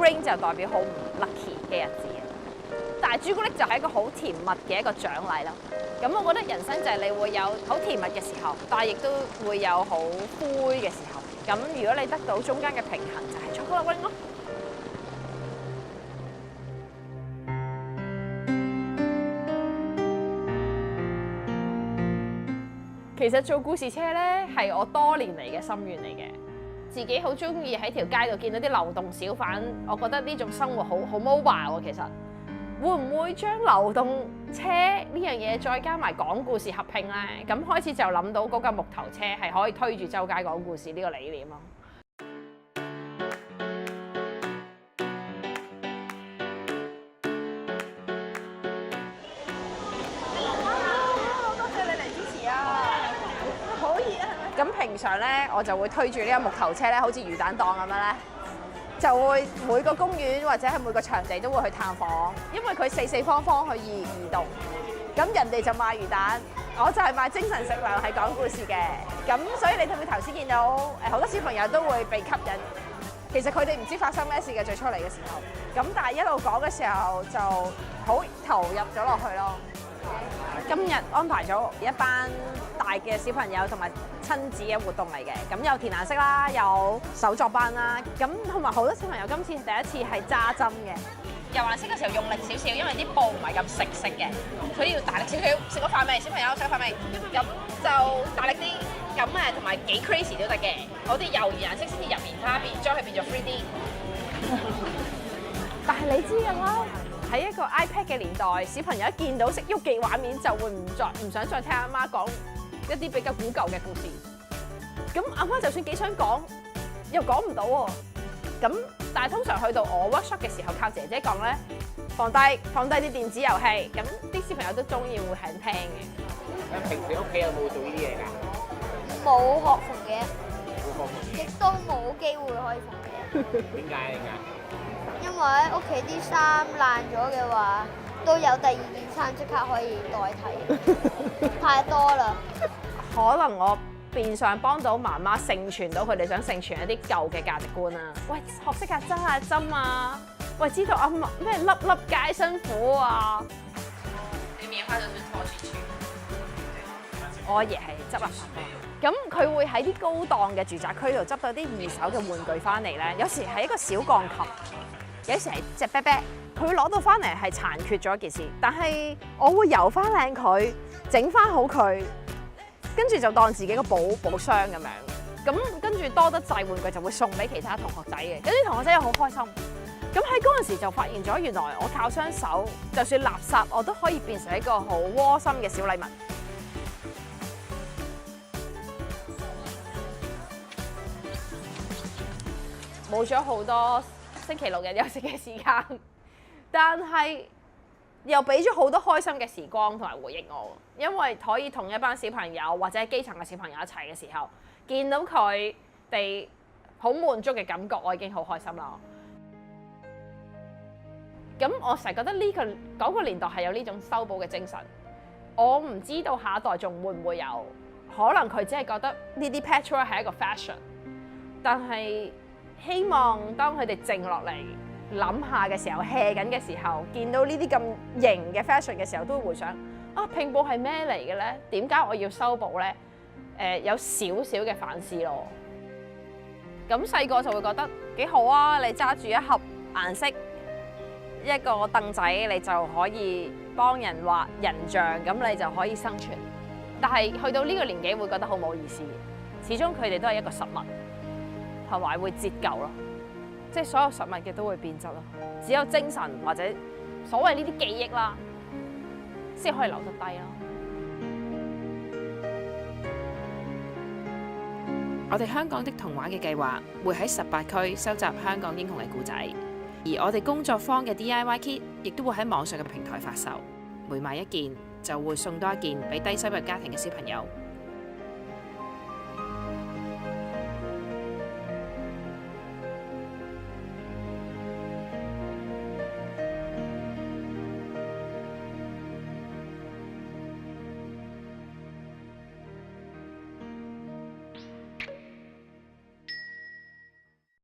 ，rain 就代表好唔 lucky 嘅日子。但係朱古力就係一個好甜蜜嘅一個獎勵啦。咁我覺得人生就係你會有好甜蜜嘅時候，但係亦都會有好灰嘅時候。咁如果你得到中間嘅平衡，就係朱古力 rain 咯。其實做故事車咧係我多年嚟嘅心願嚟嘅，自己好中意喺條街度見到啲流動小販，我覺得呢種生活好 mobile 喎。其實會唔會將流動車呢樣嘢再加埋講故事合併咧？咁開始就諗到嗰架木頭車係可以推住周街講故事呢個理念咯。咁平常咧，我就會推住呢個木頭車咧，好似魚蛋檔咁樣咧，就會每個公園或者係每個場地都會去探訪，因為佢四方方去移動。咁人哋就賣魚蛋，我就係賣精神食糧，係講故事嘅。咁所以你會頭先見到好多小朋友都會被吸引。其實佢哋唔知發生咩事嘅最初嚟嘅時候，咁但係一路講嘅時候就好投入咗落去咯。今日安排咗一班大嘅小朋友同埋親子嘅活動嚟嘅，咁有填顏色啦，有手作班啦，咁同埋好多小朋友今次第一次係揸針嘅。油顏色嘅時候用力少少，因為啲布唔係咁食色嘅，所以要大力少少。食咗飯未？小朋友食咗飯未？咁就大力啲，咁同埋幾 crazy 都得嘅。我啲幼兒顏色先至入棉花邊，將佢變做 3D。但係你知㗎啦。喺一個 iPad 嘅年代，小朋友一見到識喐嘅畫面，就會唔想再聽阿媽講一啲比較古舊嘅故事。咁阿媽就算幾想講，又講唔到喎。咁但係通常去到我 workshop 嘅時候，靠姐姐講咧，放低啲電子遊戲，咁啲小朋友都中意會肯聽嘅。平時屋企有冇做呢啲嘢㗎？冇學縫嘅，冇學縫，亦都冇機會可以縫嘅。點解㗎？因為屋企啲衫爛咗嘅話，都有第二件衫即刻可以代替，太多啦。可能我變相幫到媽媽承傳到佢哋想承傳一啲舊嘅價值觀啊！喂，學識下針下針啊！喂，知道啊咩粒粒皆辛苦啊！你棉花就算拖住住。我阿爺係執垃圾嘅，咁佢會喺啲高檔嘅住宅區度執到啲二手嘅玩具翻嚟咧。有時係一個小鋼琴，有時係隻啤啤，佢會攞到翻嚟係殘缺咗一件事，但係我會油翻靚佢，整翻好佢，跟住就當自己個寶箱咁樣。咁跟住多得滯玩具就會送俾其他同學仔嘅，有啲同學仔又好開心。咁喺嗰陣時就發現咗，原來我靠雙手，就算垃圾我都可以變成一個好窩心嘅小禮物。冇咗好多星期六日休息嘅時間，但係又俾咗好多開心嘅時光同埋回憶我，因為可以同一班小朋友或者基層嘅小朋友一齊嘅時候，見到佢哋好滿足嘅感覺，我已經好開心啦。咁我成日覺得嗰個年代係有呢種修補嘅精神，我唔知道下一代仲會唔會有，可能佢只係覺得呢啲 patchwork 係一個 fashion， 但係希望當佢哋靜落嚟諗下嘅時候 hea 緊嘅時候，見到呢啲咁型嘅 fashion 嘅時候，都會回想啊，拼布係咩嚟嘅咧？點解我要修補咧？有少少嘅反思咯。咁細個就會覺得幾好啊！你揸住一盒顏色，一個凳仔，你就可以幫人畫人像，咁你就可以生存。但係去到呢個年紀會覺得好冇意思，始終佢哋都係一個實物。同埋會折舊咯，即係所有實物嘅都會變質咯。只有精神或者所謂呢啲記憶啦，先可以留得低咯。我哋香港的童話嘅計劃會喺18區收集香港英雄嘅故仔，而我哋工作坊嘅 DIY kit 亦都會喺網上嘅平台發售，每買一件就會送多一件俾低收入家庭嘅小朋友。